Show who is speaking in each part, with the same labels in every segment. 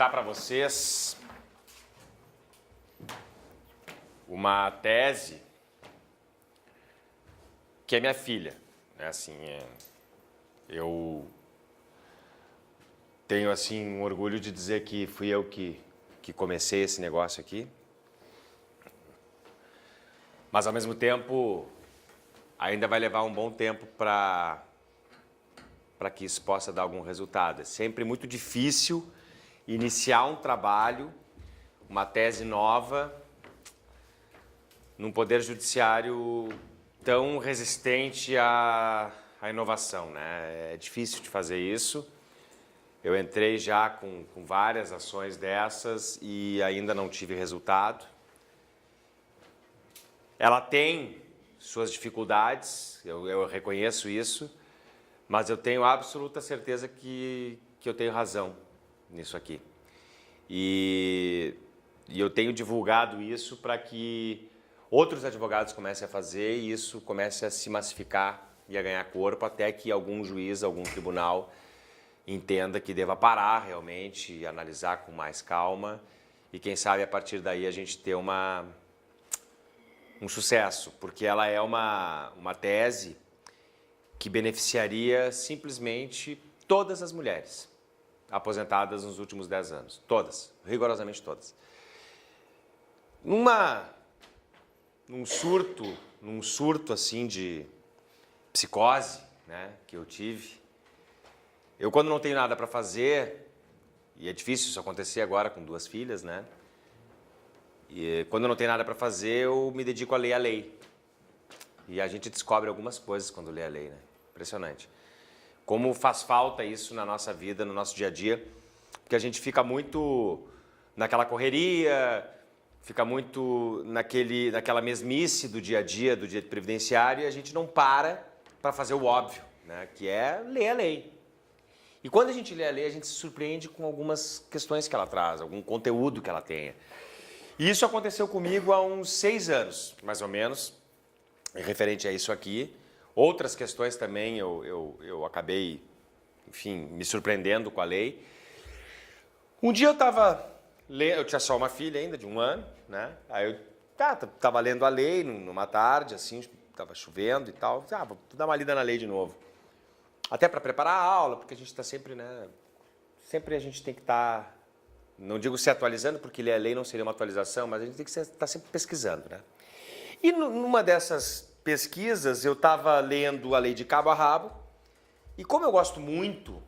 Speaker 1: apresentar para vocês uma tese que é minha filha. Eu tenho um orgulho de dizer que fui eu que comecei esse negócio aqui. Mas, ao mesmo tempo, ainda vai levar um bom tempo para que isso possa dar algum resultado. É sempre muito difícil iniciar um trabalho, uma tese nova, num poder judiciário tão resistente à inovação, né? É difícil de fazer isso. Eu entrei já com várias ações dessas e ainda não tive resultado. Ela tem suas dificuldades, eu reconheço isso, mas eu tenho absoluta certeza que eu tenho razão nisso aqui. E eu tenho divulgado isso para que outros advogados comecem a fazer e isso comece a se massificar e a ganhar corpo até que algum juiz, algum tribunal entenda que deva parar realmente e analisar com mais calma e quem sabe a partir daí a gente ter um sucesso, porque ela é uma tese que beneficiaria simplesmente todas as mulheres aposentadas nos últimos 10 anos. Todas, rigorosamente todas. Num surto assim de psicose, né, que eu tive, eu quando não tenho nada para fazer, e é difícil isso acontecer agora com 2 filhas, né, e quando eu não tenho nada para fazer, eu me dedico a ler a lei. E a gente descobre algumas coisas quando lê a lei, né? Impressionante. Como faz falta isso na nossa vida, no nosso dia a dia, porque a gente fica muito naquela correria, fica muito naquela mesmice do dia a dia, do direito previdenciário, e a gente não para fazer o óbvio, né? Que é ler a lei. E quando a gente lê a lei, a gente se surpreende com algumas questões que ela traz, algum conteúdo que ela tenha. E isso aconteceu comigo há uns 6 anos, mais ou menos, referente a isso aqui. Outras questões também eu acabei, enfim, me surpreendendo com a lei. Um dia eu tinha só uma filha ainda, de 1 ano, né? Aí eu estava lendo a lei numa tarde, assim, estava chovendo e tal. Vou dar uma lida na lei de novo. Até para preparar a aula, porque a gente está sempre, né? Sempre a gente tem que estar, não digo se atualizando, porque ler a lei não seria uma atualização, mas a gente tem que estar sempre pesquisando, né? E numa dessas pesquisas, eu estava lendo a lei de cabo a rabo, e como eu gosto muito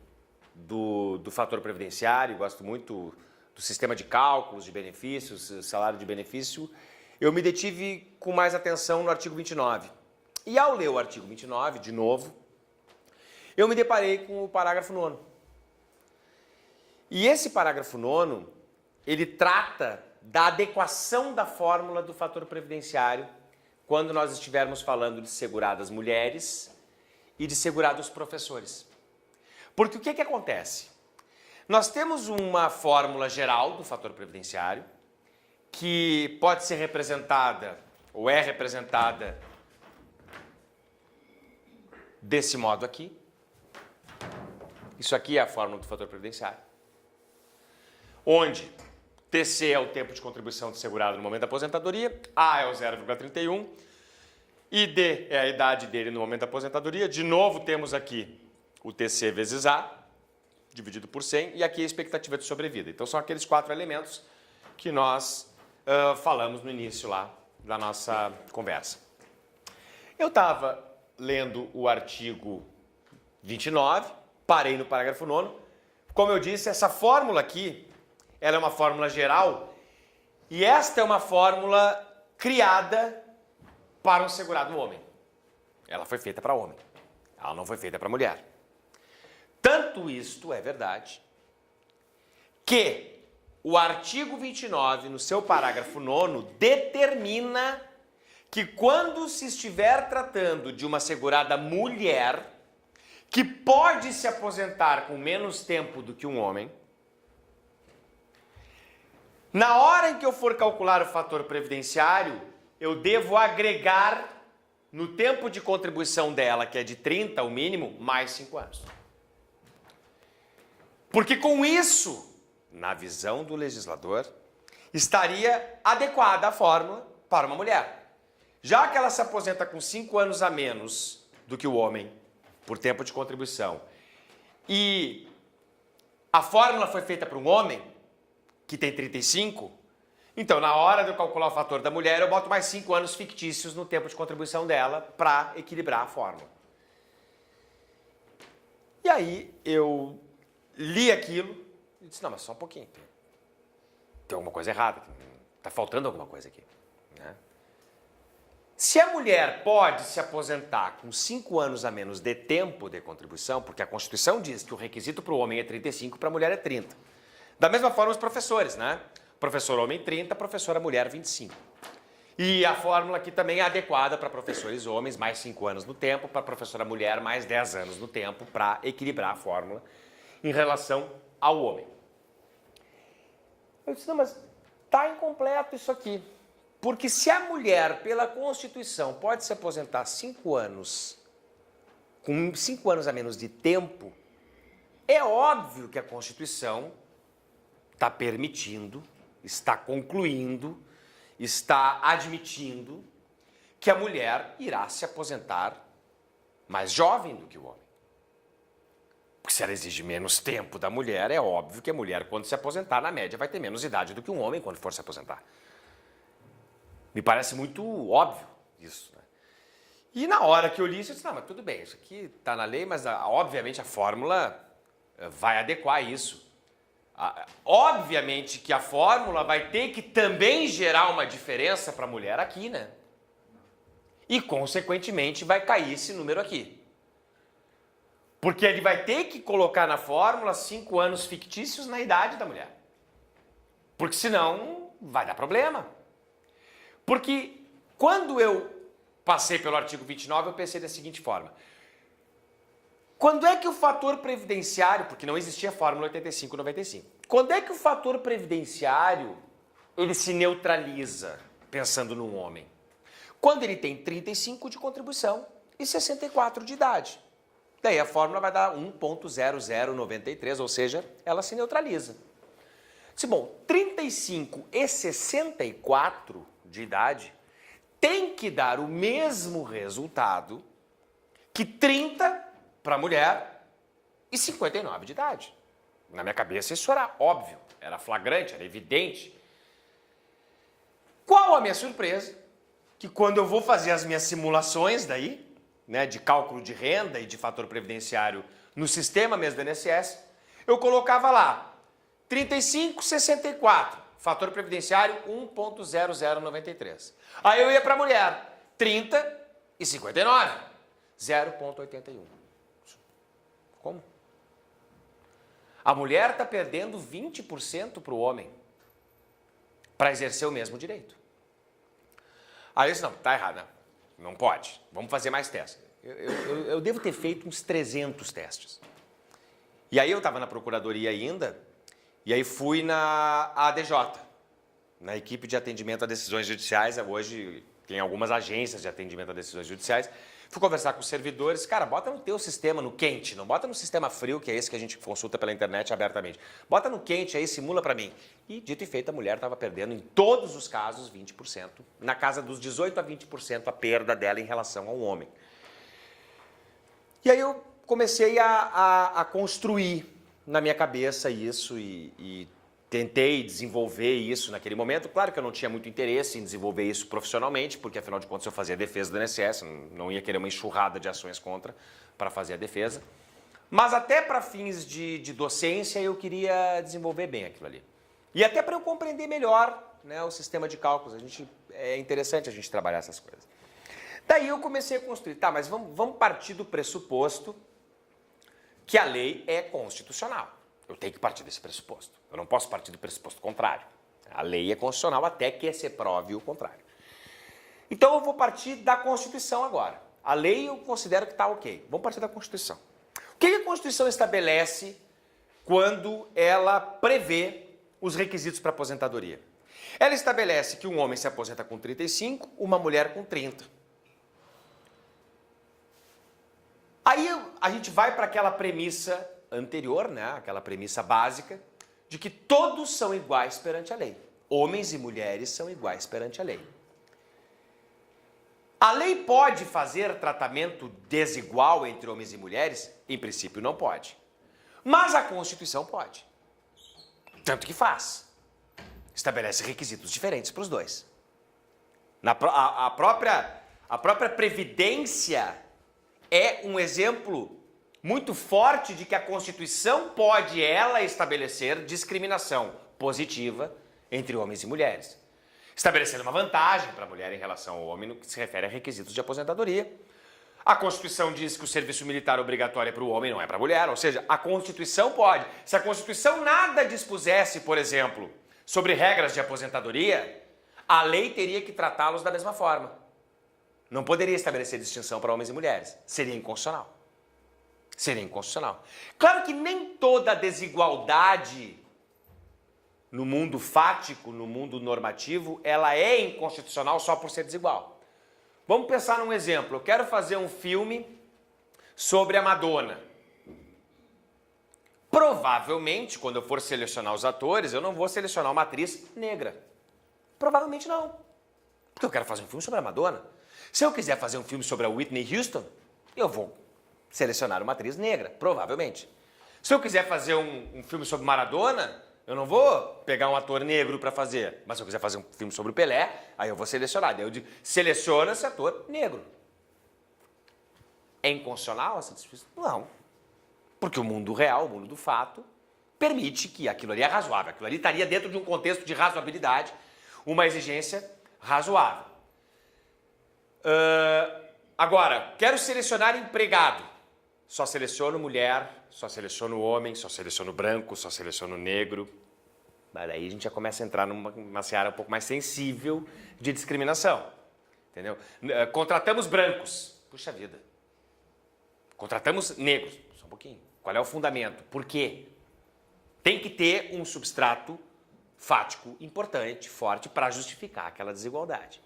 Speaker 1: do fator previdenciário, gosto muito do sistema de cálculos de benefícios, salário de benefício, eu me detive com mais atenção no artigo 29. E ao ler o artigo 29, de novo, eu me deparei com o parágrafo 9º. E esse parágrafo 9º, ele trata da adequação da fórmula do fator previdenciário quando nós estivermos falando de seguradas mulheres e de segurados professores. Porque o que acontece? Nós temos uma fórmula geral do fator previdenciário que pode ser representada ou é representada desse modo aqui. Isso aqui é a fórmula do fator previdenciário. Onde TC é o tempo de contribuição do segurado no momento da aposentadoria, A é o 0,31 e D é a idade dele no momento da aposentadoria. De novo, temos aqui o TC vezes A, dividido por 100, e aqui a expectativa de sobrevida. Então, são aqueles 4 elementos que nós falamos no início lá da nossa conversa. Eu estava lendo o artigo 29, parei no parágrafo 9º. Como eu disse, essa fórmula aqui, ela é uma fórmula geral e esta é uma fórmula criada para um segurado homem. Ela foi feita para homem, ela não foi feita para mulher. Tanto isto é verdade que o artigo 29, no seu parágrafo 9º, determina que quando se estiver tratando de uma segurada mulher que pode se aposentar com menos tempo do que um homem, na hora em que eu for calcular o fator previdenciário, eu devo agregar no tempo de contribuição dela, que é de 30, o mínimo, mais 5 anos. Porque com isso, na visão do legislador, estaria adequada a fórmula para uma mulher. Já que ela se aposenta com 5 anos a menos do que o homem, por tempo de contribuição, e a fórmula foi feita para um homem, que tem 35, então na hora de eu calcular o fator da mulher, eu boto mais 5 anos fictícios no tempo de contribuição dela para equilibrar a fórmula. E aí eu li aquilo e disse, não, mas só um pouquinho, tem alguma coisa errada, está faltando alguma coisa aqui, né? Se a mulher pode se aposentar com 5 anos a menos de tempo de contribuição, porque a Constituição diz que o requisito para o homem é 35, para a mulher é 30. Da mesma forma os professores, né? Professor homem 30, professora mulher 25. E a fórmula aqui também é adequada para professores homens, mais 5 anos no tempo, para professora mulher, mais 10 anos no tempo, para equilibrar a fórmula em relação ao homem. Eu disse, não, mas está incompleto isso aqui. Porque se a mulher, pela Constituição, pode se aposentar 5 anos, com 5 anos a menos de tempo, é óbvio que a Constituição está permitindo, está concluindo, está admitindo que a mulher irá se aposentar mais jovem do que o homem. Porque se ela exige menos tempo da mulher, é óbvio que a mulher, quando se aposentar, na média, vai ter menos idade do que um homem quando for se aposentar. Me parece muito óbvio isso, né? E na hora que eu li isso, eu disse, não, mas tudo bem, isso aqui está na lei, mas obviamente a fórmula vai adequar isso. Obviamente que a fórmula vai ter que também gerar uma diferença para a mulher aqui, né? E, consequentemente, vai cair esse número aqui. Porque ele vai ter que colocar na fórmula 5 anos fictícios na idade da mulher. Porque senão vai dar problema. Porque quando eu passei pelo artigo 29, eu pensei da seguinte forma. Quando é que o fator previdenciário, porque não existia a fórmula 85-95, quando é que o fator previdenciário ele se neutraliza, pensando num homem? Quando ele tem 35 de contribuição e 64 de idade. Daí a fórmula vai dar 1,0093, ou seja, ela se neutraliza. Se bom, 35 e 64 de idade tem que dar o mesmo resultado que 30 para a mulher e 59 de idade. Na minha cabeça isso era óbvio, era flagrante, era evidente. Qual a minha surpresa? Que quando eu vou fazer as minhas simulações daí, né, de cálculo de renda e de fator previdenciário no sistema mesmo do INSS, eu colocava lá 35, 64, fator previdenciário 1,0093. Aí eu ia para a mulher, 30 e 59, 0,81. Como? A mulher está perdendo 20% para o homem para exercer o mesmo direito. Aí eu disse, não, está errado, não pode, vamos fazer mais testes. Eu devo ter feito uns 300 testes. E aí eu estava na procuradoria ainda, e aí fui na ADJ, na equipe de atendimento a decisões judiciais. Hoje tem algumas agências de atendimento a decisões judiciais. Fui conversar com os servidores, cara, bota no teu sistema, no quente, não bota no sistema frio, que é esse que a gente consulta pela internet abertamente. Bota no quente aí, simula para mim. E, dito e feito, a mulher estava perdendo, em todos os casos, 20%. Na casa dos 18% a 20% a perda dela em relação ao homem. E aí eu comecei a construir na minha cabeça isso e tentei desenvolver isso naquele momento. Claro que eu não tinha muito interesse em desenvolver isso profissionalmente, porque afinal de contas eu fazia a defesa do INSS, não ia querer uma enxurrada de ações contra para fazer a defesa. Mas até para fins de docência eu queria desenvolver bem aquilo ali. E até para eu compreender melhor, né, o sistema de cálculos. É interessante a gente trabalhar essas coisas. Daí eu comecei a construir, tá, mas vamos partir do pressuposto que a lei é constitucional. Eu tenho que partir desse pressuposto. Eu não posso partir do pressuposto contrário. A lei é constitucional até que se prove o contrário. Então eu vou partir da Constituição agora. A lei eu considero que está ok. Vamos partir da Constituição. O que a Constituição estabelece quando ela prevê os requisitos para aposentadoria? Ela estabelece que um homem se aposenta com 35, uma mulher com 30. Aí a gente vai para aquela premissa anterior, né? Aquela premissa básica, de que todos são iguais perante a lei. Homens e mulheres são iguais perante a lei. A lei pode fazer tratamento desigual entre homens e mulheres? Em princípio, não pode. Mas a Constituição pode. Tanto que faz. Estabelece requisitos diferentes para os dois. A própria Previdência é um exemplo muito forte de que a Constituição pode, ela, estabelecer discriminação positiva entre homens e mulheres, estabelecendo uma vantagem para a mulher em relação ao homem no que se refere a requisitos de aposentadoria. A Constituição diz que o serviço militar obrigatório é para o homem, não é para a mulher, ou seja, a Constituição pode. Se a Constituição nada dispusesse, por exemplo, sobre regras de aposentadoria, a lei teria que tratá-los da mesma forma. Não poderia estabelecer distinção para homens e mulheres. Seria inconstitucional. Seria inconstitucional. Claro que nem toda desigualdade no mundo fático, no mundo normativo, ela é inconstitucional só por ser desigual. Vamos pensar num exemplo. Eu quero fazer um filme sobre a Madonna. Provavelmente, quando eu for selecionar os atores, eu não vou selecionar uma atriz negra. Provavelmente não. Porque eu quero fazer um filme sobre a Madonna. Se eu quiser fazer um filme sobre a Whitney Houston, eu vou selecionar uma atriz negra, provavelmente. Se eu quiser fazer um filme sobre Maradona, eu não vou pegar um ator negro para fazer. Mas se eu quiser fazer um filme sobre o Pelé, aí eu vou selecionar. Daí eu digo, seleciona esse ator negro. É inconstitucional essa discussão? Não. Porque o mundo real, o mundo do fato, permite que aquilo ali é razoável. Aquilo ali estaria dentro de um contexto de razoabilidade, uma exigência razoável. Agora, quero selecionar empregado. Só seleciono mulher, só seleciono homem, só seleciono branco, só seleciono negro. Mas aí a gente já começa a entrar numa seara um pouco mais sensível de discriminação. Entendeu? Contratamos brancos. Puxa vida. Contratamos negros. Só um pouquinho. Qual é o fundamento? Por quê? Tem que ter um substrato fático importante, forte, para justificar aquela desigualdade.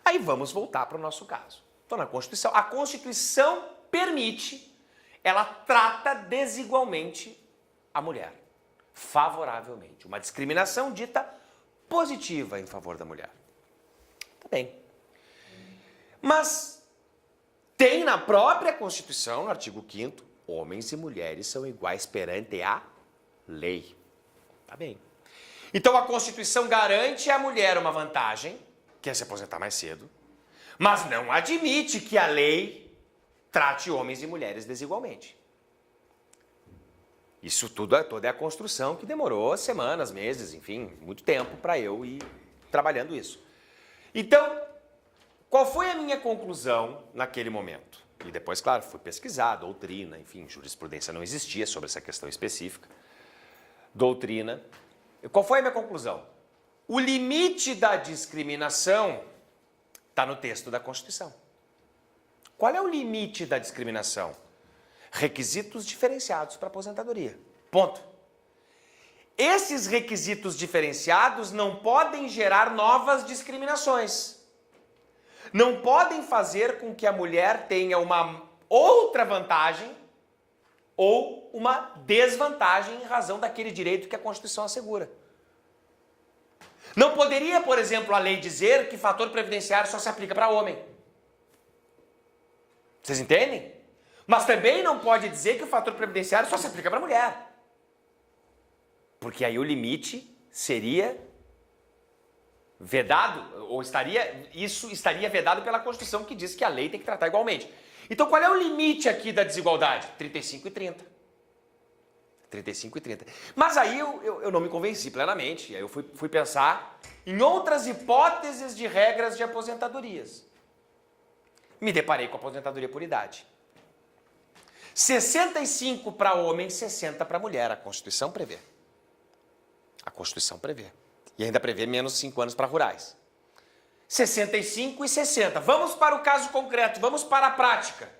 Speaker 1: Aí vamos voltar para o nosso caso. Então, na Constituição, a Constituição permite, ela trata desigualmente a mulher, favoravelmente. Uma discriminação dita positiva em favor da mulher. Tá bem. Mas tem na própria Constituição, no artigo 5º, homens e mulheres são iguais perante a lei. Tá bem. Então a Constituição garante à mulher uma vantagem, que é se aposentar mais cedo, mas não admite que a lei trate homens e mulheres desigualmente. Isso toda é a construção que demorou semanas, meses, enfim, muito tempo para eu ir trabalhando isso. Então, qual foi a minha conclusão naquele momento? E depois, claro, fui pesquisar, doutrina, enfim, jurisprudência não existia sobre essa questão específica. Doutrina. Qual foi a minha conclusão? O limite da discriminação está no texto da Constituição. Qual é o limite da discriminação? Requisitos diferenciados para aposentadoria. Ponto. Esses requisitos diferenciados não podem gerar novas discriminações. Não podem fazer com que a mulher tenha uma outra vantagem ou uma desvantagem em razão daquele direito que a Constituição assegura. Não poderia, por exemplo, a lei dizer que fator previdenciário só se aplica para homem. Vocês entendem? Mas também não pode dizer que o fator previdenciário só se aplica para mulher. Porque aí o limite seria vedado, ou isso estaria vedado pela Constituição, que diz que a lei tem que tratar igualmente. Então qual é o limite aqui da desigualdade? 35 e 30. 35 e 30. Mas aí eu não me convenci plenamente. Aí eu fui pensar em outras hipóteses de regras de aposentadorias. Me deparei com a aposentadoria por idade. 65 para homem, 60 para mulher. A Constituição prevê. A Constituição prevê. E ainda prevê menos 5 anos para rurais. 65 e 60. Vamos para o caso concreto, vamos para a prática.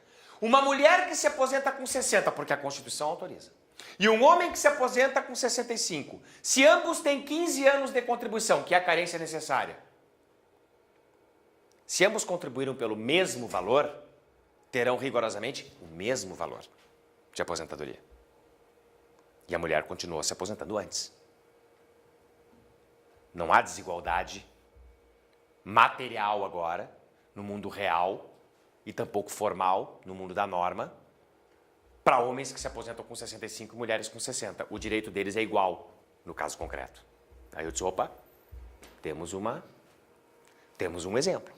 Speaker 1: Uma mulher que se aposenta com 60, porque a Constituição autoriza. E um homem que se aposenta com 65. Se ambos têm 15 anos de contribuição, que é a carência necessária. Se ambos contribuíram pelo mesmo valor, terão rigorosamente o mesmo valor de aposentadoria. E a mulher continuou se aposentando antes. Não há desigualdade material agora, no mundo real, e tampouco formal, no mundo da norma, para homens que se aposentam com 65 e mulheres com 60. O direito deles é igual, no caso concreto. Aí eu disse, opa, temos um exemplo.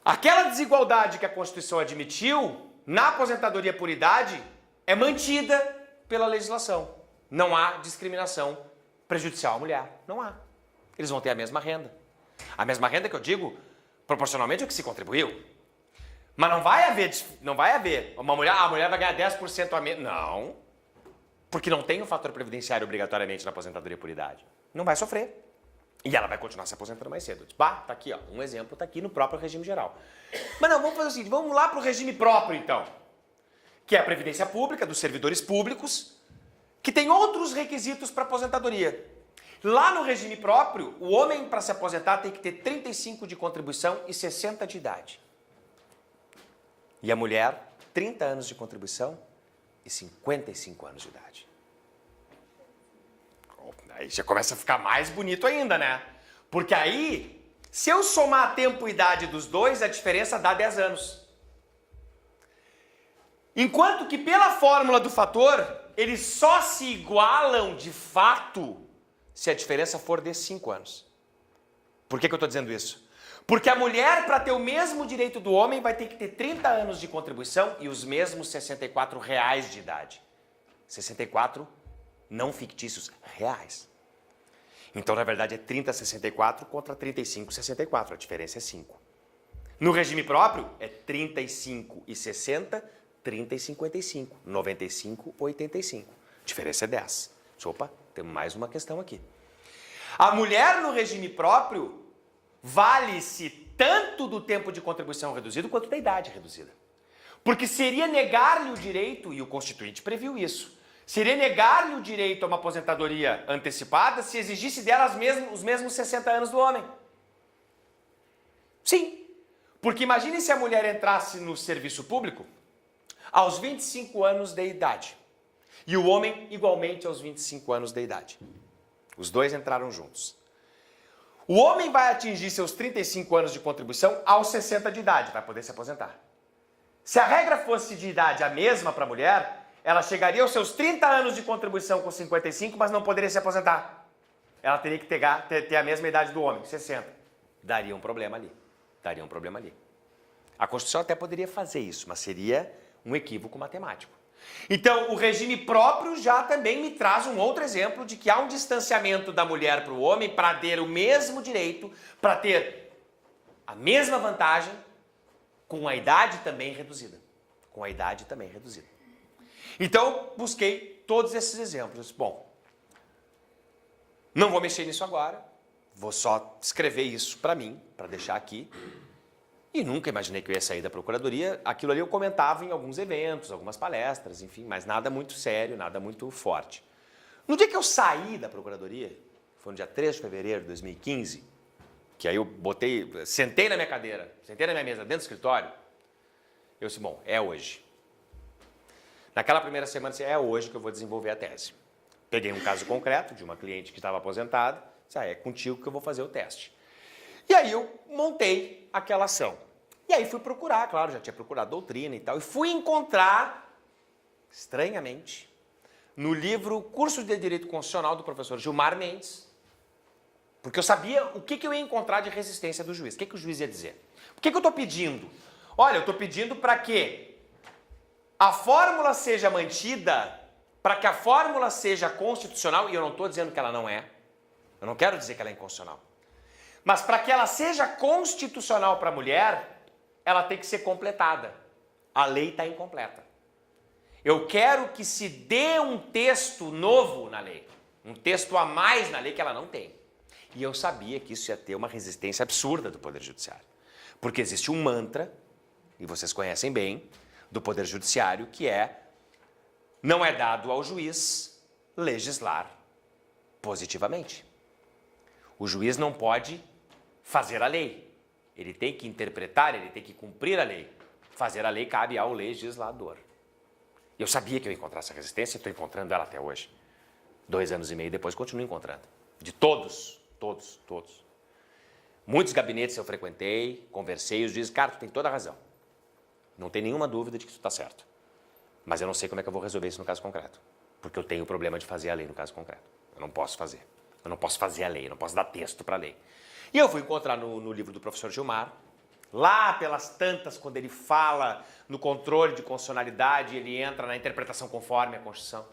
Speaker 1: Aquela desigualdade que a Constituição admitiu, na aposentadoria por idade, é mantida pela legislação. Não há discriminação prejudicial à mulher. Não há. Eles vão ter a mesma renda. A mesma renda que eu digo, proporcionalmente ao que se contribuiu. Mas não vai haver uma mulher, a mulher vai ganhar 10% a menos. Não. Porque não tem o fator previdenciário obrigatoriamente na aposentadoria por idade. Não vai sofrer. E ela vai continuar se aposentando mais cedo. Tá aqui, ó. Um exemplo tá aqui no próprio regime geral. Mas não, vamos fazer o seguinte, vamos lá para o regime próprio, então. Que é a previdência pública, dos servidores públicos, que tem outros requisitos para aposentadoria. Lá no regime próprio, o homem, para se aposentar, tem que ter 35 de contribuição e 60 de idade. E a mulher, 30 anos de contribuição e 55 anos de idade. Aí já começa a ficar mais bonito ainda, né? Porque aí, se eu somar tempo e idade dos dois, a diferença dá 10 anos. Enquanto que pela fórmula do fator, eles só se igualam de fato se a diferença for de 5 anos. Por que eu estou dizendo isso? Porque a mulher, para ter o mesmo direito do homem, vai ter que ter 30 anos de contribuição e os mesmos R$64 de idade. 64 não fictícios, reais. Então, na verdade, é 30,64 contra 35,64. A diferença é 5. No regime próprio, é 35,60, 30,55. 95,85. A diferença é 10. Opa, temos mais uma questão aqui. A mulher no regime próprio vale-se tanto do tempo de contribuição reduzido quanto da idade reduzida. Porque seria negar-lhe o direito, e o Constituinte previu isso, seria negar-lhe o direito a uma aposentadoria antecipada se exigisse dela os mesmos 60 anos do homem. Sim, porque imagine se a mulher entrasse no serviço público aos 25 anos de idade e o homem igualmente aos 25 anos de idade. Os dois entraram juntos. O homem vai atingir seus 35 anos de contribuição aos 60 de idade, vai poder se aposentar. Se a regra fosse de idade a mesma para a mulher, ela chegaria aos seus 30 anos de contribuição com 55, mas não poderia se aposentar. Ela teria que ter a mesma idade do homem, 60. Daria um problema ali. A Constituição até poderia fazer isso, mas seria um equívoco matemático. Então, o regime próprio já também me traz um outro exemplo de que há um distanciamento da mulher para o homem para ter o mesmo direito, para ter a mesma vantagem, com a idade também reduzida. Então, busquei todos esses exemplos. Bom, não vou mexer nisso agora, vou só escrever isso para mim, para deixar aqui. E nunca imaginei que eu ia sair da procuradoria. Aquilo ali eu comentava em alguns eventos, algumas palestras, enfim, mas nada muito sério, nada muito forte. No dia que eu saí da procuradoria, foi no dia 3 de fevereiro de 2015, que aí eu sentei na minha cadeira, sentei na minha mesa dentro do escritório, eu disse, bom, é hoje. Naquela primeira semana, eu disse, é hoje que eu vou desenvolver a tese. Peguei um caso concreto de uma cliente que estava aposentada, disse, é contigo que eu vou fazer o teste. E aí eu montei aquela ação. E aí fui procurar, claro, já tinha procurado doutrina e tal, e fui encontrar, estranhamente, no livro Curso de Direito Constitucional do professor Gilmar Mendes, porque eu sabia o que eu ia encontrar de resistência do juiz, o que o juiz ia dizer. O que eu estou pedindo? Olha, eu estou pedindo para que a fórmula seja mantida, para que a fórmula seja constitucional, e eu não estou dizendo que ela não é, eu não quero dizer que ela é inconstitucional, mas para que ela seja constitucional para a mulher, ela tem que ser completada. A lei está incompleta. Eu quero que se dê um texto novo na lei, um texto a mais na lei que ela não tem. E eu sabia que isso ia ter uma resistência absurda do Poder Judiciário. Porque existe um mantra, e vocês conhecem bem, do Poder Judiciário, que é: não é dado ao juiz legislar positivamente. O juiz não pode fazer a lei. Ele tem que interpretar, ele tem que cumprir a lei. Fazer a lei cabe ao legislador. Eu sabia que eu ia encontrar essa resistência e estou encontrando ela até hoje. 2 anos e meio depois, continuo encontrando. De todos. Muitos gabinetes eu frequentei, conversei, os dizem, cara, tu tem toda a razão. Não tem nenhuma dúvida de que tu está certo. Mas eu não sei como é que eu vou resolver isso no caso concreto. Porque eu tenho o problema de fazer a lei no caso concreto. Eu não posso fazer. Eu não posso fazer a lei, eu não posso dar texto para a lei. E eu fui encontrar no livro do professor Gilmar, lá pelas tantas, quando ele fala no controle de constitucionalidade, ele entra na interpretação conforme a Constituição,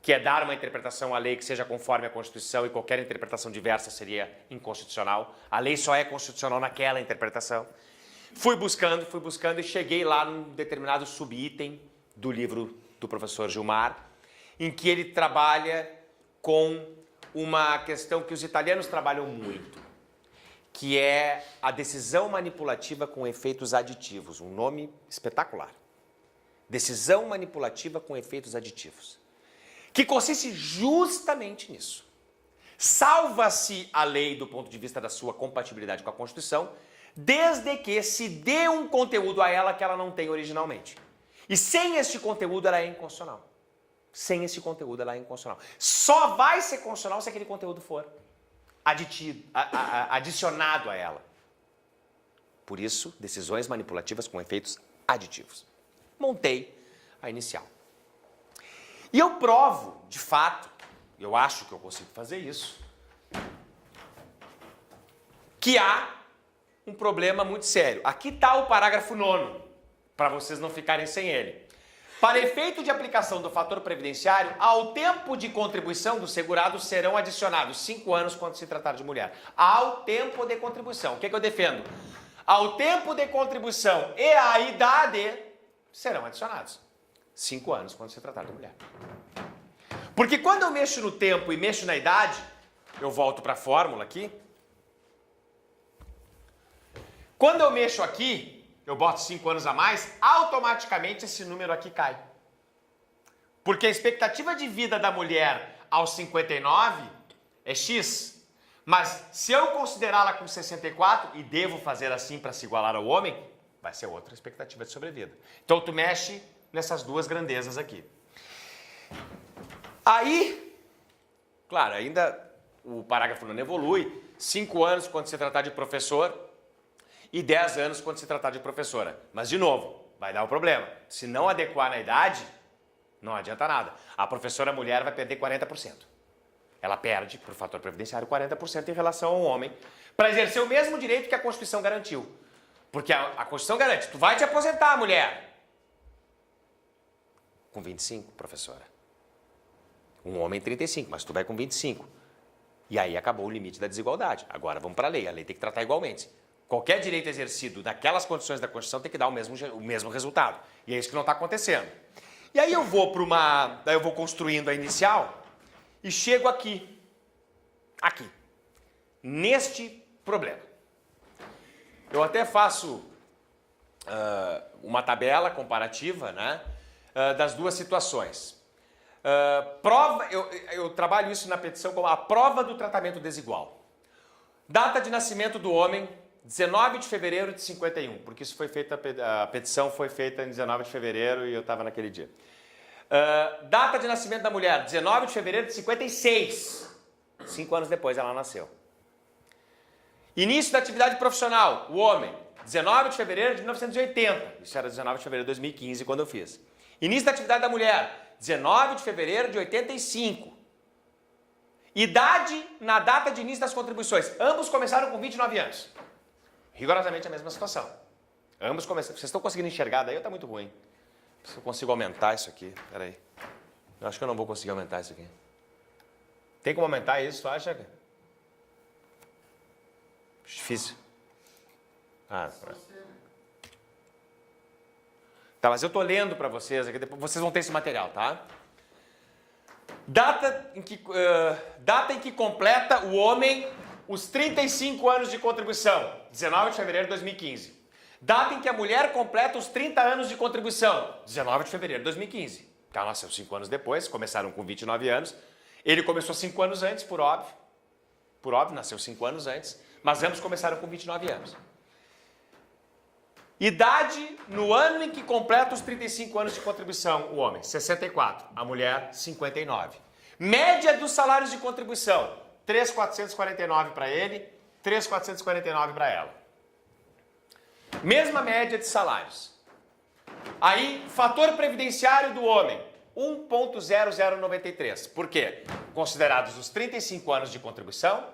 Speaker 1: que é dar uma interpretação à lei que seja conforme a Constituição e qualquer interpretação diversa seria inconstitucional. A lei só é constitucional naquela interpretação. Fui buscando e cheguei lá num determinado subitem do livro do professor Gilmar, em que ele trabalha com uma questão que os italianos trabalham muito, que é a decisão manipulativa com efeitos aditivos. Um nome espetacular. Decisão manipulativa com efeitos aditivos. Que consiste justamente nisso. Salva-se a lei do ponto de vista da sua compatibilidade com a Constituição, desde que se dê um conteúdo a ela que ela não tem originalmente. E sem este conteúdo ela é inconstitucional. Sem esse conteúdo ela é inconstitucional. Só vai ser constitucional se aquele conteúdo for adicionado a ela. Por isso, decisões manipulativas com efeitos aditivos. Montei a inicial. E eu provo, de fato, eu acho que eu consigo fazer isso, que há um problema muito sério. Aqui está o parágrafo 9º, para vocês não ficarem sem ele. Para efeito de aplicação do fator previdenciário, ao tempo de contribuição do segurado serão adicionados 5 anos quando se tratar de mulher. Ao tempo de contribuição. O que eu defendo? Ao tempo de contribuição e à idade serão adicionados 5 anos quando se tratar de mulher. Porque quando eu mexo no tempo e mexo na idade, eu volto para a fórmula aqui. Quando eu mexo aqui, eu boto 5 anos a mais, automaticamente esse número aqui cai. Porque a expectativa de vida da mulher aos 59 é X. Mas se eu considerá-la com 64, e devo fazer assim para se igualar ao homem, vai ser outra expectativa de sobrevida. Então tu mexe nessas duas grandezas aqui. Aí, claro, ainda o parágrafo não evolui. 5 anos quando se tratar de professor e 10 anos quando se tratar de professora. Mas, de novo, vai dar um problema. Se não adequar na idade, não adianta nada. A professora mulher vai perder 40%. Ela perde, por fator previdenciário, 40% em relação ao homem, para exercer o mesmo direito que a Constituição garantiu. Porque a Constituição garante, tu vai te aposentar, mulher. Com 25, professora. Um homem 35, mas tu vai com 25. E aí acabou o limite da desigualdade. Agora vamos para a lei tem que tratar igualmente. Qualquer direito exercido naquelas condições da Constituição tem que dar o mesmo resultado. E é isso que não está acontecendo. E aí eu vou construindo a inicial e chego aqui. Neste problema. Eu até faço uma tabela comparativa, né, das duas situações. Eu trabalho isso na petição como a prova do tratamento desigual. Data de nascimento do homem, 19 de fevereiro de 51, porque isso foi feita, a petição foi feita em 19 de fevereiro e eu estava naquele dia. Data de nascimento da mulher, 19 de fevereiro de 56. 5 anos depois ela nasceu. Início da atividade profissional, o homem, 19 de fevereiro de 1980. Isso era 19 de fevereiro de 2015 quando eu fiz. Início da atividade da mulher, 19 de fevereiro de 85. Idade na data de início das contribuições. Ambos começaram com 29 anos. Rigorosamente a mesma situação. Ambos começaram. Vocês estão conseguindo enxergar daí ou está muito ruim? Se eu consigo aumentar isso aqui. Espera aí. Eu acho que eu não vou conseguir aumentar isso aqui. Tem como aumentar isso, tu acha? Difícil. Tá, mas eu tô lendo para vocês aqui, depois vocês vão ter esse material, tá? Data em que completa o homem os 35 anos de contribuição, 19 de fevereiro de 2015. Data em que a mulher completa os 30 anos de contribuição, 19 de fevereiro de 2015. Ela nasceu 5 anos depois, começaram com 29 anos. Ele começou 5 anos antes, por óbvio. Por óbvio, nasceu 5 anos antes. Mas ambos começaram com 29 anos. Idade no ano em que completa os 35 anos de contribuição, o homem, 64. A mulher, 59. Média dos salários de contribuição, 3.449 para ele, 3.449 para ela. Mesma média de salários. Aí, fator previdenciário do homem, 1.0093. Por quê? Considerados os 35 anos de contribuição,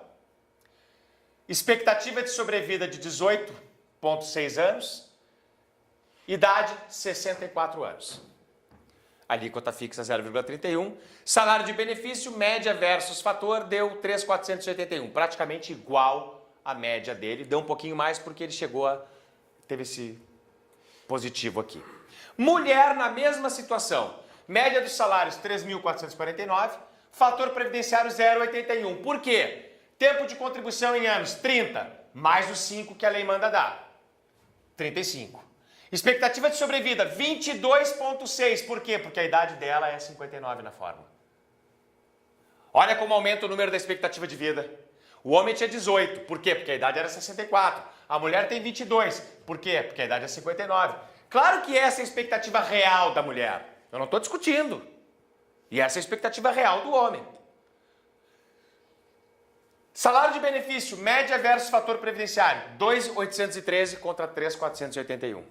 Speaker 1: expectativa de sobrevida de 18,6 anos, idade 64 anos. Alíquota fixa 0,31. Salário de benefício, média versus fator, deu 3.481. Praticamente igual à média dele. Deu um pouquinho mais porque ele teve esse positivo aqui. Mulher na mesma situação. Média dos salários 3.449. Fator previdenciário 0,81. Por quê? Tempo de contribuição em anos 30, mais os 5 que a lei manda dar. 35. Expectativa de sobrevida, 22,6. Por quê? Porque a idade dela é 59 na fórmula. Olha como aumenta o número da expectativa de vida. O homem tinha 18. Por quê? Porque a idade era 64. A mulher tem 22. Por quê? Porque a idade é 59. Claro que essa é a expectativa real da mulher. Eu não estou discutindo. E essa é a expectativa real do homem. Salário de benefício, média versus fator previdenciário, 2.813 contra 3.481.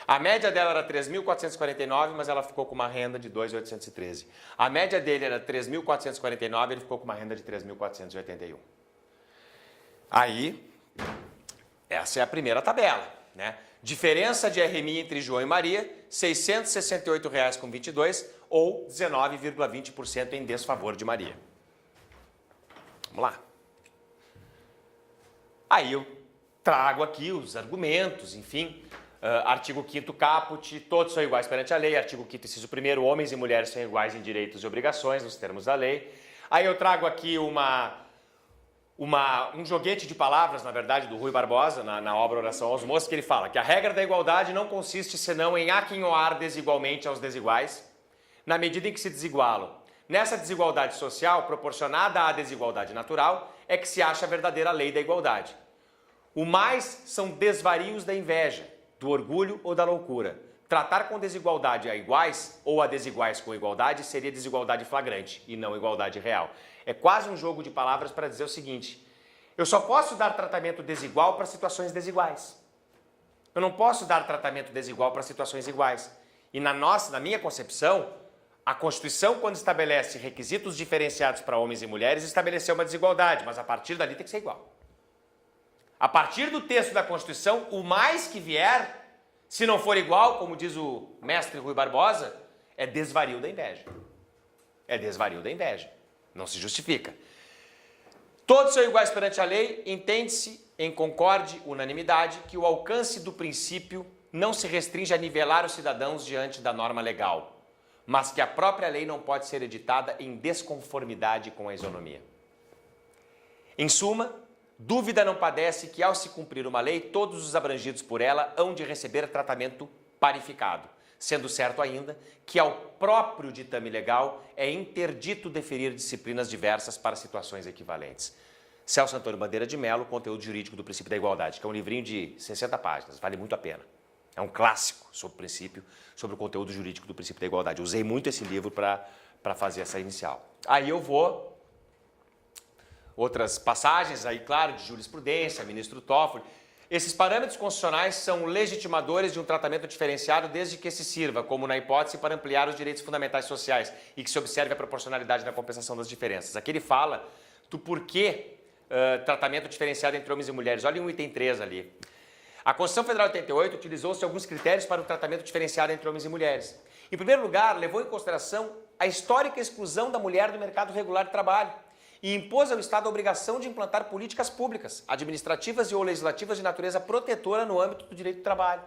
Speaker 1: A média dela era 3.449, mas ela ficou com uma renda de 2.813. A média dele era 3.449, ele ficou com uma renda de 3.481. Aí, essa é a primeira tabela, né? Diferença de RMI entre João e Maria, R$ 668,22 ou 19,20% em desfavor de Maria. Vamos lá. Aí eu trago aqui os argumentos, enfim, artigo 5º caput, todos são iguais perante a lei, artigo 5º inciso 1º, homens e mulheres são iguais em direitos e obrigações, nos termos da lei. Aí eu trago aqui um joguete de palavras, na verdade, do Rui Barbosa, na obra Oração aos Moços, que ele fala que a regra da igualdade não consiste senão em aquinhoar desigualmente aos desiguais, na medida em que se desigualam. Nessa desigualdade social, proporcionada à desigualdade natural, é que se acha a verdadeira lei da igualdade. O mais são desvarios da inveja, do orgulho ou da loucura. Tratar com desigualdade a iguais ou a desiguais com igualdade seria desigualdade flagrante e não igualdade real. É quase um jogo de palavras para dizer o seguinte: eu só posso dar tratamento desigual para situações desiguais. Eu não posso dar tratamento desigual para situações iguais. E na minha concepção, a Constituição, quando estabelece requisitos diferenciados para homens e mulheres, estabeleceu uma desigualdade, mas a partir dali tem que ser igual. A partir do texto da Constituição, o mais que vier, se não for igual, como diz o mestre Rui Barbosa, é desvario da inveja. É desvario da inveja. Não se justifica. Todos são iguais perante a lei, entende-se em concorde, unanimidade, que o alcance do princípio não se restringe a nivelar os cidadãos diante da norma legal, mas que a própria lei não pode ser editada em desconformidade com a isonomia. Em suma, dúvida não padece que, ao se cumprir uma lei, todos os abrangidos por ela hão de receber tratamento parificado, sendo certo ainda que ao próprio ditame legal é interdito deferir disciplinas diversas para situações equivalentes. Celso Antônio Bandeira de Mello, Conteúdo Jurídico do Princípio da Igualdade, que é um livrinho de 60 páginas, vale muito a pena. É um clássico sobre o princípio, sobre o conteúdo jurídico do princípio da igualdade. Eu usei muito esse livro para fazer essa inicial. Aí eu vou, outras passagens aí, claro, de jurisprudência, ministro Toffoli. Esses parâmetros constitucionais são legitimadores de um tratamento diferenciado desde que se sirva, como na hipótese, para ampliar os direitos fundamentais sociais e que se observe a proporcionalidade na compensação das diferenças. Aqui ele fala do porquê tratamento diferenciado entre homens e mulheres. Olha o item 3 ali. A Constituição Federal de 88 utilizou-se alguns critérios para o tratamento diferenciado entre homens e mulheres. Em primeiro lugar, levou em consideração a histórica exclusão da mulher do mercado regular de trabalho e impôs ao Estado a obrigação de implantar políticas públicas, administrativas e ou legislativas de natureza protetora no âmbito do direito do trabalho.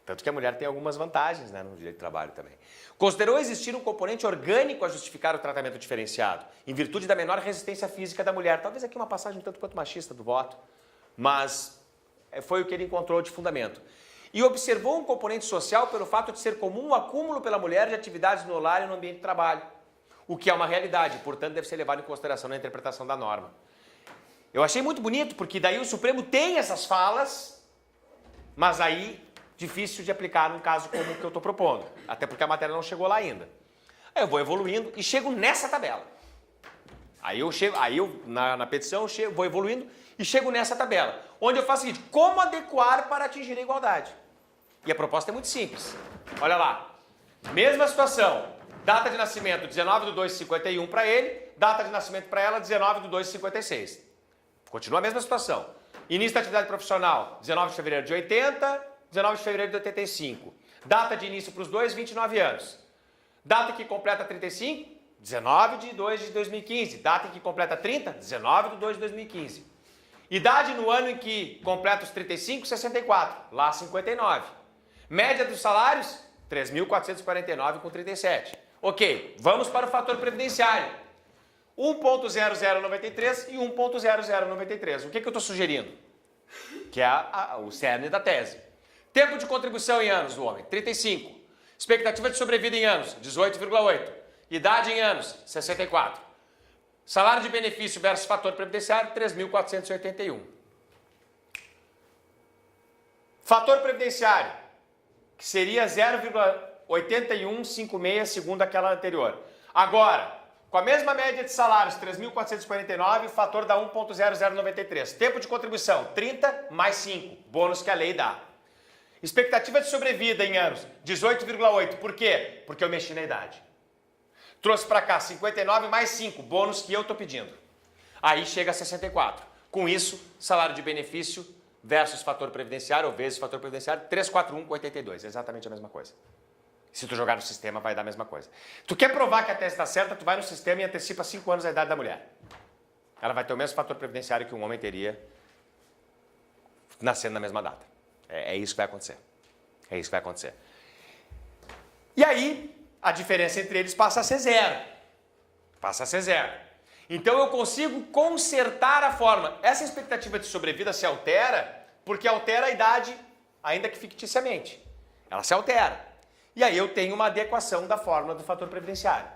Speaker 1: Tanto que a mulher tem algumas vantagens, né, no direito do trabalho também. Considerou existir um componente orgânico a justificar o tratamento diferenciado, em virtude da menor resistência física da mulher. Talvez aqui uma passagem um tanto quanto machista do voto, mas foi o que ele encontrou de fundamento. E observou um componente social pelo fato de ser comum o acúmulo pela mulher de atividades no lar e no ambiente de trabalho, o que é uma realidade, portanto deve ser levado em consideração na interpretação da norma. Eu achei muito bonito, porque daí o Supremo tem essas falas, mas aí difícil de aplicar num caso como o que eu estou propondo, até porque a matéria não chegou lá ainda. Aí eu vou evoluindo e chego nessa tabela. Aí na petição, vou evoluindo e chego nessa tabela, onde eu faço o seguinte, como adequar para atingir a igualdade? E a proposta é muito simples. Olha lá, mesma situação, data de nascimento 19/2/51 para ele, data de nascimento para ela 19/2/56. Continua a mesma situação. Início da atividade profissional, 19 de fevereiro de 80, 19 de fevereiro de 85. Data de início para os dois, 29 anos. Data que completa 35, 19/2/2015. Data que completa 30, 19/2/2015. Idade no ano em que completa os 35, 64. Lá, 59. Média dos salários, 3.449,37. Ok, vamos para o fator previdenciário. 1.0093 e 1.0093. O que eu estou sugerindo? Que é o cerne da tese. Tempo de contribuição em anos do homem, 35. Expectativa de sobrevida em anos, 18,8. Idade em anos, 64. Salário de benefício versus fator previdenciário, 3.481. Fator previdenciário, que seria 0,8156 segundo aquela anterior. Agora, com a mesma média de salários, 3.449, o fator dá 1.0093. Tempo de contribuição, 30 mais 5, bônus que a lei dá. Expectativa de sobrevida em anos, 18,8. Por quê? Porque eu mexi na idade. Trouxe para cá 59 mais 5, bônus que eu estou pedindo. Aí chega a 64. Com isso, salário de benefício versus fator previdenciário, ou vezes fator previdenciário, 341,82. É exatamente a mesma coisa. Se tu jogar no sistema, vai dar a mesma coisa. Tu quer provar que a tese está certa, tu vai no sistema e antecipa 5 anos a idade da mulher. Ela vai ter o mesmo fator previdenciário que um homem teria nascendo na mesma data. É isso que vai acontecer. É isso que vai acontecer. E aí, a diferença entre eles passa a ser zero. Passa a ser zero. Então eu consigo consertar a fórmula. Essa expectativa de sobrevida se altera porque altera a idade, ainda que ficticiamente. Ela se altera. E aí eu tenho uma adequação da fórmula do fator previdenciário.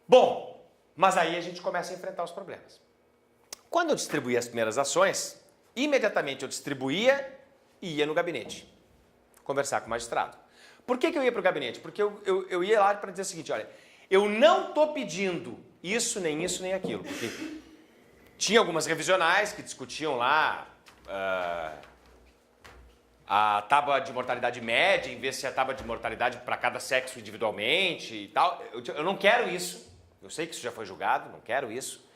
Speaker 1: Bom, mas aí a gente começa a enfrentar os problemas. Quando eu distribuía as primeiras ações, imediatamente eu distribuía e ia no gabinete conversar com o magistrado. Por que eu ia para o gabinete? Porque eu ia lá para dizer o seguinte, olha, eu não estou pedindo isso, nem aquilo. Porque tinha algumas revisionais que discutiam lá a tábua de mortalidade média, em vez de a tábua de mortalidade para cada sexo individualmente e tal. Eu não quero isso. Eu sei que isso já foi julgado, não quero isso.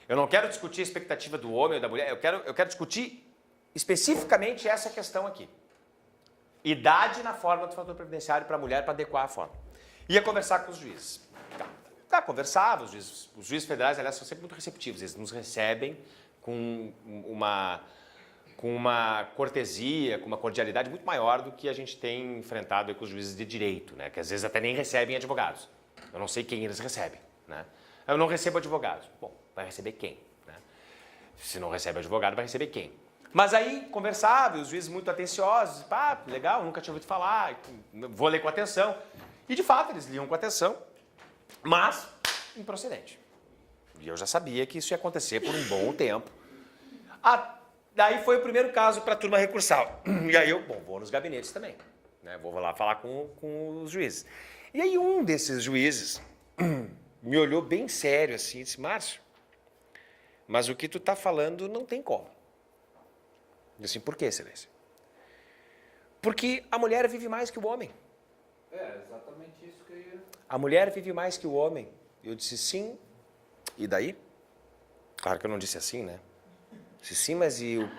Speaker 1: Eu não quero discutir a expectativa do homem ou da mulher, eu quero discutir especificamente essa questão aqui. Idade na fórmula do fator previdenciário para a mulher, para adequar a fórmula. Ia conversar com os juízes. Conversava, os juízes federais, aliás, são sempre muito receptivos, eles nos recebem com uma cortesia, com uma cordialidade muito maior do que a gente tem enfrentado com os juízes de direito, né? Que às vezes até nem recebem advogados. Eu não sei quem eles recebem, né? Eu não recebo advogados. Bom, vai receber quem, né? Se não recebe advogado, vai receber quem? Mas aí conversava, e os juízes muito atenciosos, legal, nunca tinha ouvido falar, vou ler com atenção. E de fato, eles liam com atenção, mas improcedente. E eu já sabia que isso ia acontecer por um bom tempo. Daí foi o primeiro caso para a turma recursal. E aí eu, vou nos gabinetes também, né? Vou lá falar com os juízes. E aí um desses juízes me olhou bem sério assim e disse, Márcio, mas o que tu está falando não tem como. Eu disse, por quê, excelência? Porque a mulher vive mais que o homem.
Speaker 2: É exatamente isso que eu ia...
Speaker 1: A mulher vive mais que o homem. Eu disse, sim. E daí? Claro que eu não disse assim, né? Disse, sim, mas e o...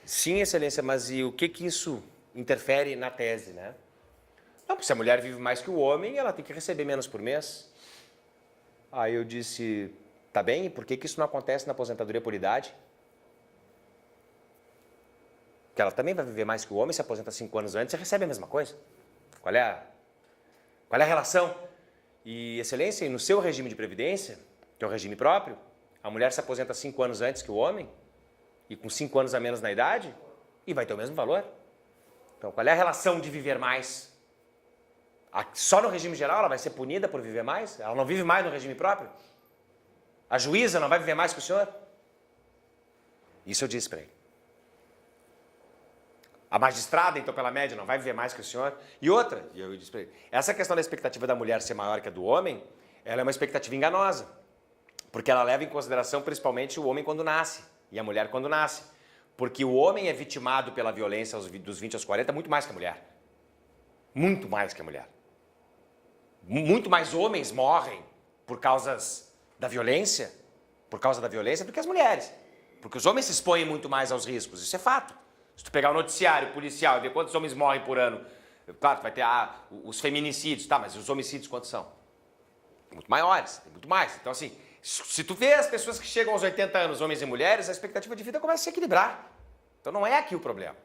Speaker 1: Sim, excelência, mas e o que isso interfere na tese, né? Não, porque se a mulher vive mais que o homem, ela tem que receber menos por mês. Aí eu disse, tá bem, e por que isso não acontece na aposentadoria por idade? Porque ela também vai viver mais que o homem, se aposenta 5 anos antes e recebe a mesma coisa. Qual é a relação? E, excelência, e no seu regime de previdência, que é o regime próprio, a mulher se aposenta 5 anos antes que o homem, e com 5 anos a menos na idade, e vai ter o mesmo valor. Então, qual é a relação de viver mais? Só no regime geral ela vai ser punida por viver mais? Ela não vive mais no regime próprio? A juíza não vai viver mais que o senhor? Isso eu disse para ele. A magistrada, então, pela média, não vai viver mais que o senhor? E outra, e eu disse para ele, essa questão da expectativa da mulher ser maior que a do homem, ela é uma expectativa enganosa. Porque ela leva em consideração principalmente o homem quando nasce e a mulher quando nasce. Porque o homem é vitimado pela violência dos 20 aos 40 muito mais que a mulher. Muito mais que a mulher. Muito mais homens morrem por causas da violência, do que as mulheres. Porque os homens se expõem muito mais aos riscos, isso é fato. Se tu pegar o noticiário policial e ver quantos homens morrem por ano, claro, tu vai ter os feminicídios, tá, mas os homicídios quantos são? Muito maiores, tem muito mais. Então assim, se tu vê as pessoas que chegam aos 80 anos, homens e mulheres, a expectativa de vida começa a se equilibrar. Então não é aqui o problema.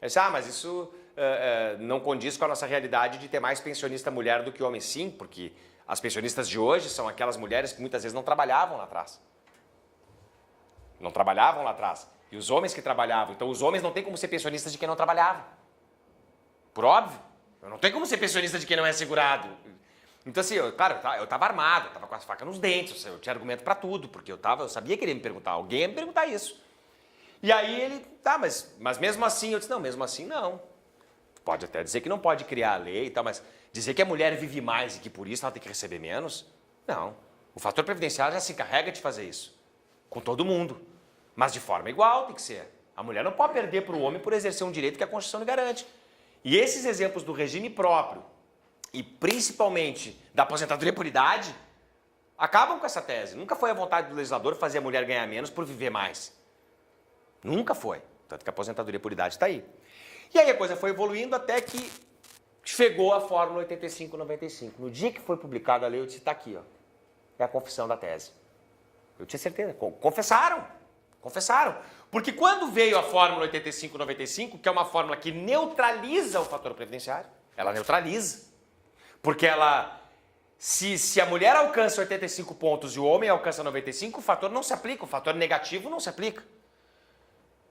Speaker 1: Mas isso não condiz com a nossa realidade de ter mais pensionista mulher do que homem. Sim, porque as pensionistas de hoje são aquelas mulheres que muitas vezes não trabalhavam lá atrás. Não trabalhavam lá atrás. E os homens que trabalhavam. Então os homens não têm como ser pensionistas de quem não trabalhava. Por óbvio. Não tem como ser pensionista de quem não é segurado. Então assim, eu estava armado, eu estava com as facas nos dentes, eu tinha argumento para tudo, porque eu sabia que ele ia me perguntar, alguém ia me perguntar isso. E aí ele, mas mesmo assim, eu disse, não, mesmo assim não. Pode até dizer que não pode criar a lei e tal, mas dizer que a mulher vive mais e que por isso ela tem que receber menos? Não. O fator previdenciário já se encarrega de fazer isso. Com todo mundo. Mas de forma igual tem que ser. A mulher não pode perder para o homem por exercer um direito que a Constituição lhe garante. E esses exemplos do regime próprio, e principalmente da aposentadoria por idade, acabam com essa tese. Nunca foi a vontade do legislador fazer a mulher ganhar menos por viver mais. Nunca foi. Tanto que a aposentadoria por idade está aí. E aí a coisa foi evoluindo até que chegou a fórmula 8595. No dia que foi publicada a lei, eu disse, está aqui, ó. É a confissão da tese. Eu tinha certeza. Confessaram. Porque quando veio a fórmula 8595, que é uma fórmula que neutraliza o fator previdenciário, ela neutraliza. Porque ela, se a mulher alcança 85 pontos e o homem alcança 95, o fator não se aplica, o fator negativo não se aplica.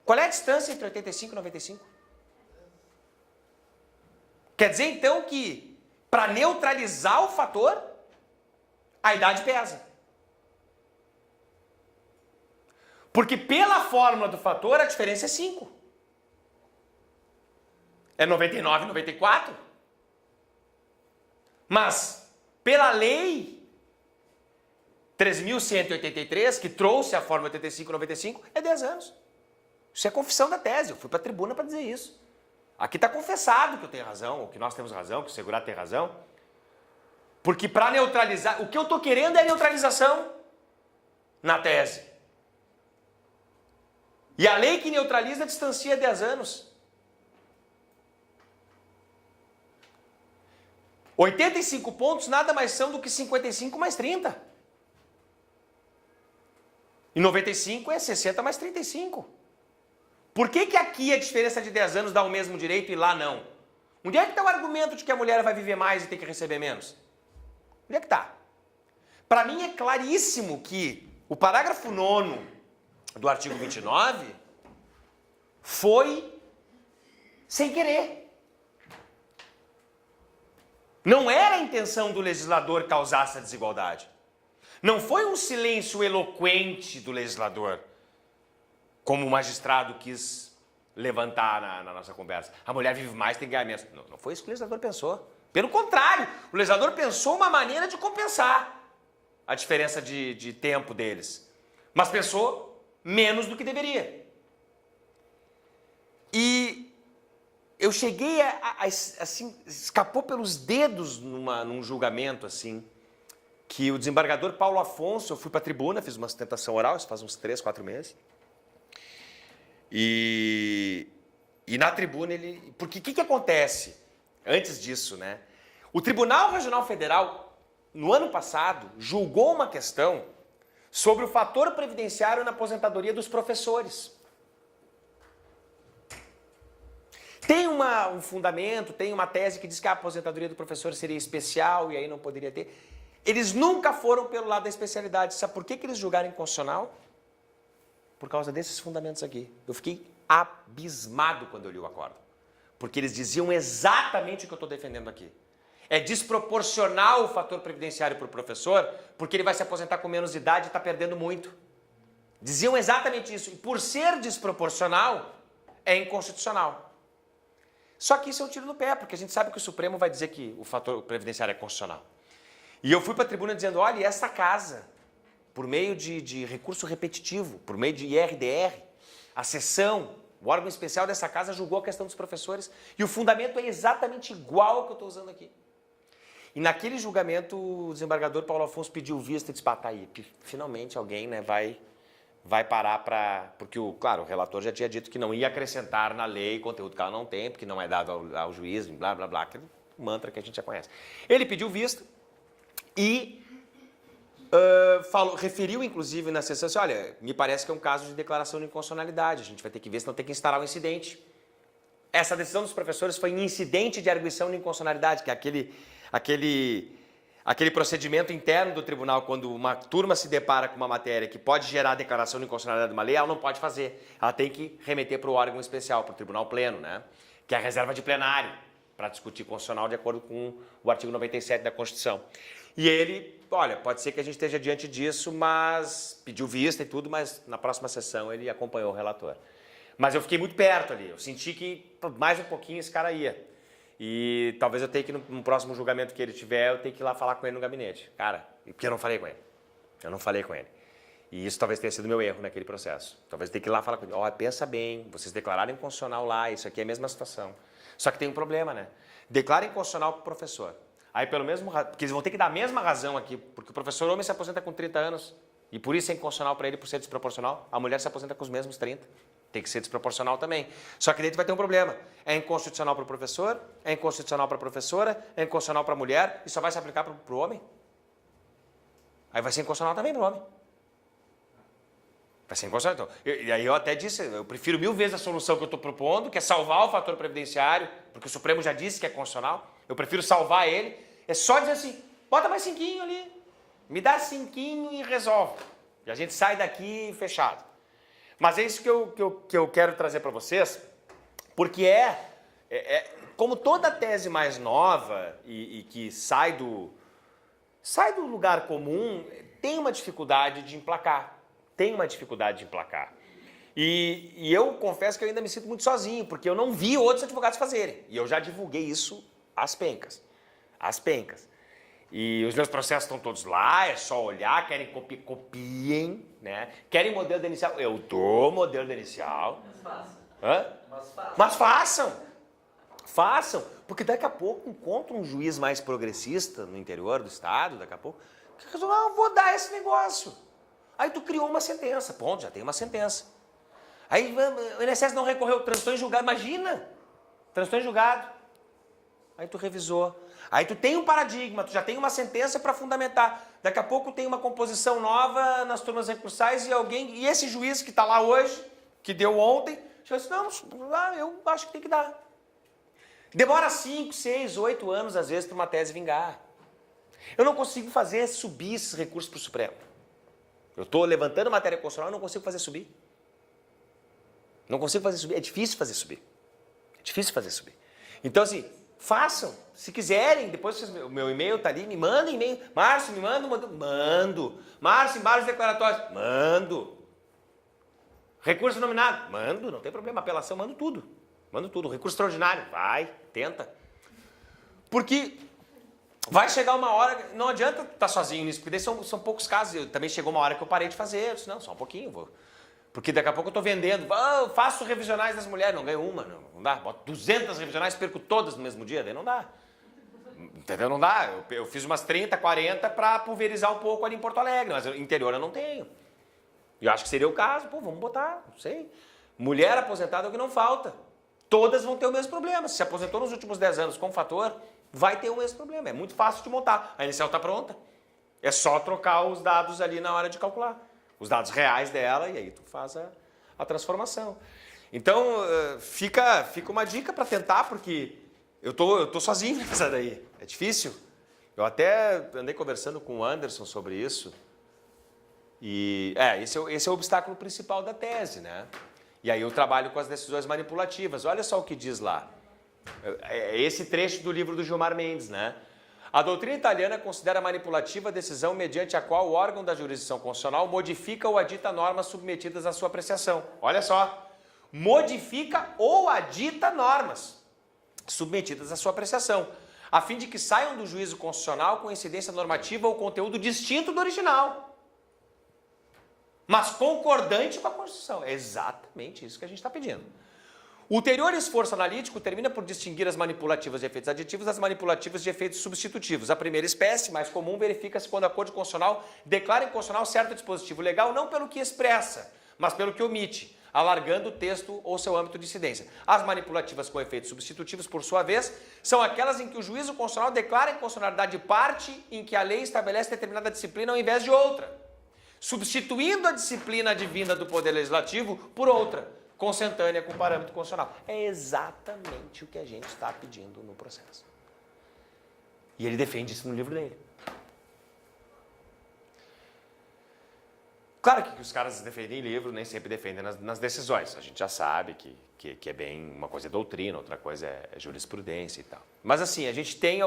Speaker 1: Qual é a distância entre 85 e 95? Quer dizer, então, que para neutralizar o fator, a idade pesa. Porque pela fórmula do fator, a diferença é 5. É 99 e 94. Mas, pela lei 3.183, que trouxe a fórmula 85 e 95, é 10 anos. Isso é confissão da tese. Eu fui para a tribuna para dizer isso. Aqui está confessado que eu tenho razão, ou que nós temos razão, que o segurado tem razão. Porque para neutralizar, o que eu estou querendo é neutralização na tese. E a lei que neutraliza distancia 10 anos. 85 pontos nada mais são do que 55 mais 30. E 95 é 60 mais 35. Por que aqui a diferença de 10 anos dá o mesmo direito e lá não? Onde é que está o argumento de que a mulher vai viver mais e tem que receber menos? Onde é que está? Para mim é claríssimo que o parágrafo 9º do artigo 29 foi sem querer. Não era a intenção do legislador causar essa desigualdade. Não foi um silêncio eloquente do legislador, como o magistrado quis levantar na nossa conversa. A mulher vive mais, tem que ganhar menos. Não foi isso que o legislador pensou. Pelo contrário, o legislador pensou uma maneira de compensar a diferença de tempo deles. Mas pensou menos do que deveria. E eu cheguei assim, escapou pelos dedos num julgamento assim, que o desembargador Paulo Afonso, eu fui para a tribuna, fiz uma sustentação oral, isso faz uns 3, 4 meses. E na tribuna ele... Porque o que acontece antes disso, né? O Tribunal Regional Federal, no ano passado, julgou uma questão sobre o fator previdenciário na aposentadoria dos professores. Tem um fundamento, tem uma tese que diz que a aposentadoria do professor seria especial e aí não poderia ter. Eles nunca foram pelo lado da especialidade. Sabe por que eles julgaram inconstitucional? Por causa desses fundamentos aqui. Eu fiquei abismado quando eu li o acórdão. Porque eles diziam exatamente o que eu estou defendendo aqui. É desproporcional o fator previdenciário para o professor, porque ele vai se aposentar com menos idade e está perdendo muito. Diziam exatamente isso. E por ser desproporcional, é inconstitucional. Só que isso é um tiro no pé, porque a gente sabe que o Supremo vai dizer que o fator previdenciário é constitucional. E eu fui para a tribuna dizendo, olha, essa casa por meio de recurso repetitivo, por meio de IRDR, a sessão, o órgão especial dessa casa julgou a questão dos professores e o fundamento é exatamente igual ao que eu estou usando aqui. E naquele julgamento, o desembargador Paulo Afonso pediu vista e disse, tá aí, finalmente alguém, né, vai parar para... Porque, claro, o relator já tinha dito que não ia acrescentar na lei conteúdo que ela não tem, porque não é dado ao juiz, blá, blá, blá, aquele mantra que a gente já conhece. Ele pediu vista e referiu, inclusive, na sessão, assim, olha, me parece que é um caso de declaração de inconstitucionalidade, a gente vai ter que ver se não tem que instaurar um incidente. Essa decisão dos professores foi em incidente de arguição de inconstitucionalidade, que é aquele procedimento interno do tribunal, quando uma turma se depara com uma matéria que pode gerar declaração de inconstitucionalidade de uma lei, ela não pode fazer. Ela tem que remeter para o órgão especial, para o tribunal pleno, né? Que é a reserva de plenário, para discutir constitucional de acordo com o artigo 97 da Constituição. E ele, olha, pode ser que a gente esteja diante disso, mas pediu vista e tudo, mas na próxima sessão ele acompanhou o relator. Mas eu fiquei muito perto ali, eu senti que mais um pouquinho esse cara ia. E talvez eu tenha que, no próximo julgamento que ele tiver, eu tenha que ir lá falar com ele no gabinete. Cara, porque eu não falei com ele. Eu não falei com ele. E isso talvez tenha sido meu erro naquele processo. Talvez eu tenha que ir lá falar com ele. Ó, pensa bem, vocês declararam inconstitucional lá, isso aqui é a mesma situação. Só que tem um problema, né? Declara inconstitucional para o professor. Aí pelo mesmo... Porque eles vão ter que dar a mesma razão aqui, porque o professor homem se aposenta com 30 anos, e por isso é inconstitucional para ele, por ser desproporcional. A mulher se aposenta com os mesmos 30. Tem que ser desproporcional também. Só que daí vai ter um problema. É inconstitucional para o professor, é inconstitucional para a professora, é inconstitucional para a mulher e só vai se aplicar para o homem? Aí vai ser inconstitucional também para o homem. Vai ser inconstitucional. Então, e aí eu até disse, eu prefiro 1000 vezes a solução que eu estou propondo, que é salvar o fator previdenciário, porque o Supremo já disse que é constitucional. Eu prefiro salvar ele. É só dizer assim, bota mais 5 ali. Me dá 5 e resolve. E a gente sai daqui fechado. Mas é isso que eu quero trazer para vocês, porque como toda tese mais nova e que sai do lugar comum, tem uma dificuldade de emplacar. Tem uma dificuldade de emplacar. E eu confesso que eu ainda me sinto muito sozinho, porque eu não vi outros advogados fazerem. E eu já divulguei isso às pencas. Às pencas. E os meus processos estão todos lá, é só olhar, querem copiem, né? Querem modelo de inicial, eu dou modelo de inicial.
Speaker 2: Mas façam.
Speaker 1: Hã? Mas façam. Façam, porque daqui a pouco encontra um juiz mais progressista no interior do estado, daqui a pouco, que resolve, vou dar esse negócio. Aí tu criou uma sentença, ponto, já tem uma sentença. Aí o INSS não recorreu, transitou em julgado, imagina, transitou em julgado. Aí tu revisou. Aí tu tem um paradigma, tu já tem uma sentença para fundamentar. Daqui a pouco tem uma composição nova nas turmas recursais e esse juiz que está lá hoje, que deu ontem, já disse, não, eu acho que tem que dar. Demora 5, 6, 8 anos, às vezes, para uma tese vingar. Eu não consigo fazer subir esses recursos para o Supremo. Eu estou levantando matéria constitucional e não consigo fazer subir. Não consigo fazer subir, é difícil fazer subir. É difícil fazer subir. Então, assim, façam, se quiserem, depois o meu e-mail está ali, me mandem e-mail. Márcio, me manda mando. Márcio, embargos declaratórios, mando. Recurso nominado, mando, não tem problema. Apelação, mando tudo. Mando tudo. Recurso extraordinário, vai, tenta. Porque vai chegar uma hora, não adianta estar sozinho nisso, porque daí são poucos casos. Também chegou uma hora que eu parei de fazer, eu disse, não, só um pouquinho, vou. Porque daqui a pouco eu estou vendendo, eu faço revisionais das mulheres, não ganho uma, não dá. Boto 200 revisionais, perco todas no mesmo dia, daí não dá. Entendeu? Não dá. Eu fiz umas 30, 40 para pulverizar um pouco ali em Porto Alegre, mas no interior eu não tenho. E eu acho que seria o caso, vamos botar, não sei. Mulher aposentada é o que não falta. Todas vão ter o mesmo problema. Se aposentou nos últimos 10 anos com fator, vai ter o mesmo problema. É muito fácil de montar. A inicial está pronta. É só trocar os dados ali na hora de calcular. Os dados reais dela e aí tu faz a transformação. Então, fica uma dica para tentar, porque eu tô sozinho nessa daí. É difícil. Eu até andei conversando com o Anderson sobre isso. E esse é o obstáculo principal da tese, né? E aí eu trabalho com as decisões manipulativas. Olha só o que diz lá. É esse trecho do livro do Gilmar Mendes, né? A doutrina italiana considera manipulativa a decisão mediante a qual o órgão da jurisdição constitucional modifica ou adita normas submetidas à sua apreciação. Olha só. Modifica ou adita normas submetidas à sua apreciação, a fim de que saiam do juízo constitucional com incidência normativa ou conteúdo distinto do original. mas concordante com a Constituição. É exatamente isso que a gente está pedindo. O ulterior esforço analítico termina por distinguir as manipulativas de efeitos aditivos das manipulativas de efeitos substitutivos. A primeira espécie, mais comum, verifica-se quando a Corte Constitucional declara inconstitucional certo dispositivo legal, não pelo que expressa, mas pelo que omite, alargando o texto ou seu âmbito de incidência. As manipulativas com efeitos substitutivos, por sua vez, são aquelas em que o juízo constitucional declara inconstitucionalidade de parte em que a lei estabelece determinada disciplina ao invés de outra, substituindo a disciplina advinda do Poder Legislativo por outra, consentânea com o parâmetro constitucional. É exatamente o que a gente está pedindo no processo. E ele defende isso no livro dele. Claro que os caras defendem livro, nem sempre defendem nas decisões. A gente já sabe que é bem, uma coisa é doutrina, outra coisa é jurisprudência e tal. Mas assim, a gente tem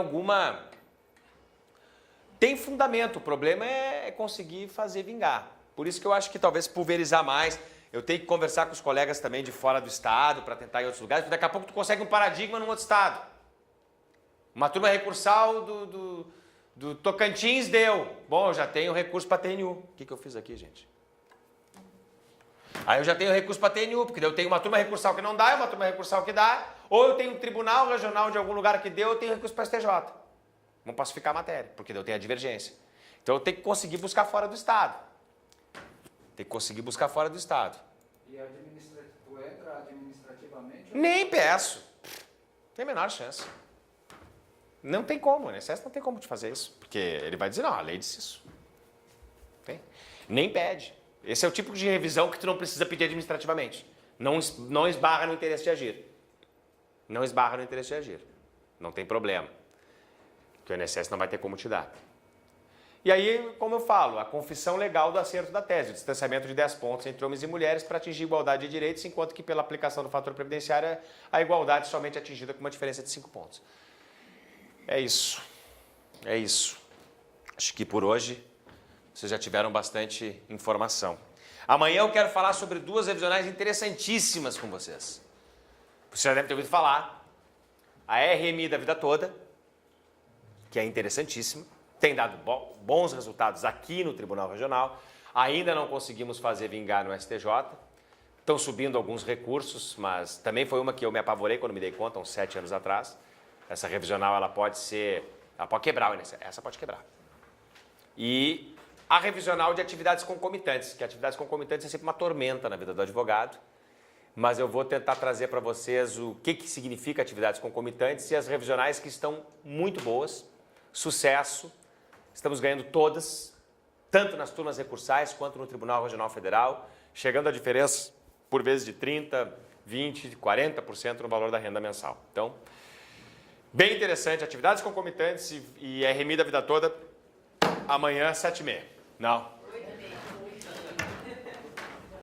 Speaker 1: tem fundamento, o problema é conseguir fazer vingar. Por isso que eu acho que talvez pulverizar mais. Eu tenho que conversar com os colegas também de fora do estado para tentar em outros lugares, porque daqui a pouco tu consegue um paradigma num outro estado. Uma turma recursal do Tocantins deu. Bom, eu já tenho recurso para TNU. O que eu fiz aqui, gente? Aí eu já tenho recurso para TNU, porque eu tenho uma turma recursal que não dá, uma turma recursal que dá, ou eu tenho um tribunal regional de algum lugar que deu, eu tenho recurso para STJ. Não posso ficar a matéria, porque eu tenho a divergência. Então eu tenho que conseguir buscar fora do estado. Tem que conseguir buscar fora do estado.
Speaker 2: E tu entra administrativamente?
Speaker 1: Nem peço. Tem a menor chance. Não tem como, o INSS não tem como te fazer isso. Porque ele vai dizer, não, a lei disse isso. Tem. Nem pede. Esse é o tipo de revisão que tu não precisa pedir administrativamente. Não esbarra no interesse de agir. Não esbarra no interesse de agir. Não tem problema. Que o INSS não vai ter como te dar. E aí, como eu falo, a confissão legal do acerto da tese, o distanciamento de 10 pontos entre homens e mulheres para atingir igualdade de direitos, enquanto que pela aplicação do fator previdenciário, a igualdade somente é atingida com uma diferença de 5 pontos. É isso. É isso. Acho que por hoje vocês já tiveram bastante informação. Amanhã eu quero falar sobre duas revisionais interessantíssimas com vocês. Você já deve ter ouvido falar. A RMI da vida toda, que é interessantíssima. Tem dado bons resultados aqui no Tribunal Regional. Ainda não conseguimos fazer vingar no STJ. Estão subindo alguns recursos, mas também foi uma que eu me apavorei quando me dei conta, uns 7 anos atrás. Essa revisional, ela pode quebrar o INSS. Essa pode quebrar. E a revisional de atividades concomitantes, que atividades concomitantes é sempre uma tormenta na vida do advogado. Mas eu vou tentar trazer para vocês o que significa atividades concomitantes e as revisionais que estão muito boas. Sucesso. Estamos ganhando todas, tanto nas turmas recursais quanto no Tribunal Regional Federal, chegando a diferença, por vezes, de 30%, 20%, 40% no valor da renda mensal. Então, bem interessante, atividades concomitantes e RMI da vida toda, amanhã, 7h30. Não.